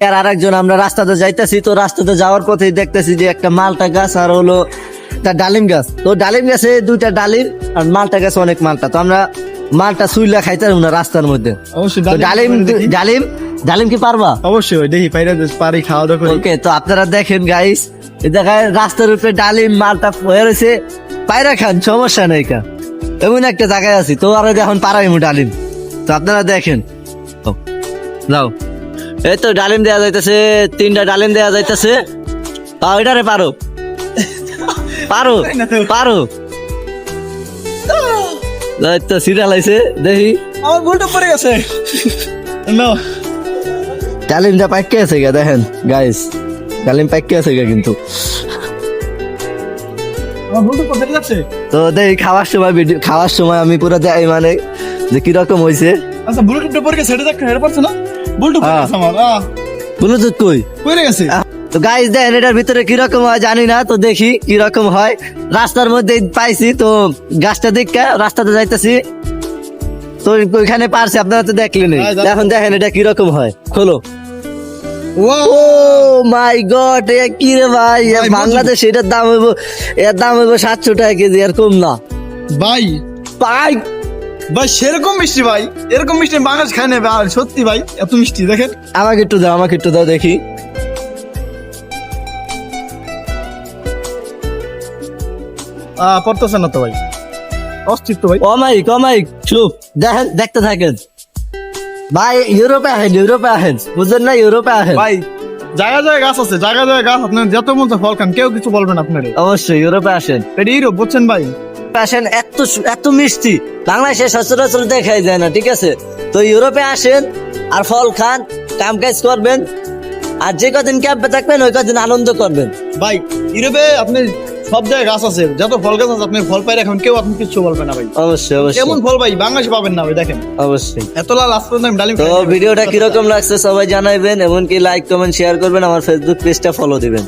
আর আরেকজন আমরা রাস্তাতে যাইতেছি, তো রাস্তাতে যাওয়ার পথে দেখতেছি যে একটা মালটা গাছ আর হলো একটা ডালিম গাছ। তো ডালিম গাছে দুইটা ডালিম আর মালটা গাছে অনেক মালটা। তো আমরা মালটা সুইলা খাইতে পারবো না রাস্তার মধ্যে। অবশ্যই তো ডালিম ডালিম ডালিম কি পারবা? অবশ্যই দেখি পারি খাওয়া দাওয়া করি। ওকে, তো আপনারা দেখেন গাইস, দেখায় রাস্তার উপরে ডালিম মালটা হয়ে রয়েছে, পায়রা খান, সমস্যা নেই। কা এমন একটা জায়গায় আছি, তো আর এখন পারাইমু ডালিম। তো আপনারা দেখেন, যাও এই তো ডালিম দেয়া যাইতেছে, 3টা ডালিম দেয়া যাইতেছে। ওইটারে পারো পারো পারো, তো সিরিয়াল আইছে দেখি। আমার ভুলটা পড়ে গেছে। না ডালিমটা পাইকে আছে গা, দেখেন গাইস, ডালিম পাইকে আছে গা কিন্তু। আমার ভুলটা পড়ে যাচ্ছে। তো দেখি খাওয়ার সময় আমি পুরো যাই মানে যে কিরকম হয়েছে। আচ্ছা ব্লুটুথটা পড়ে গেছে, এটা দেখ হেড পারছ না? ব্লুটুথ পড়ে গেছে আমার। ব্লুটুথ কই পড়ে গেছে। তো গাইস দেখেন এটার ভিতরে কিরকম হয় জানি না, তো দেখি কিরকম হয়। রাস্তার মধ্যে পাইছি, তো গাছটা দেখা রাস্তাতে যাইতেছি, তো ওইখানে পারছি, আপনারা তো দেখলেন। এখন দেখেন এটা কিরকম হয়, খোলো। ও মাই গড, এ কি রে ভাই, বাংলাদেশ এটার দাম হইব, এর দাম হইব 700 টাকা কেজি, আর কম না ভাই। ভাই। ভাই সেরকম মিষ্টি ভাই, এরকম মিষ্টি বাংলাদেশ খায় না ভাই, সত্যি ভাই এত মিষ্টি। দেখেন আমাকে একটু দাও দেখি। পড়তেছে না তো ভাই, অস্তিত্ব ভাই। কমাইক চুপ, দেখেন দেখতে থাকেন ভাই। ইউরোপে আহেন বুঝলেন না, ইউরোপে আহেন ভাই। জায়গা জায়গায় গাছ আছে, জায়গা জায়গায় গাছ, আপনার যত মন ফল খান, কেউ কিছু বলবেন আপনার। অবশ্যই ইউরোপে আসেন, এটা ইউরোপ বুঝছেন ভাই। আসেন, এত মিষ্টি বাংলাদেশে সচরাচর দেখাই যায় না, ঠিক আছে? তো ইউরোপে আসেন আর ফল খান, কাম কাজ করবেন, আর যে কদিন ক্যাম্পে থাকবেন ওই কদিন আনন্দ করবেন ভাই ইউরোপে আপনি সব জায়গায় গাছ আছে, যত ফল গাছ আছে, আপনি ফল পাই রাখেন, কেউ আপনি কিছু বলবে না ভাই। অবশ্যই কেমন ফল ভাই বাংলাদেশে পাবেন না ভাই, দেখেন অবশ্যই। এত লাল আজ পর্যন্ত আমি ডালিম তো খাইনি। ভিডিওটা কিরকম লাগছে সবাই জানাইবেন, এমনকি লাইক কমেন্ট শেয়ার করবেন, আমার ফেসবুক পেজটা ফলো দিবেন।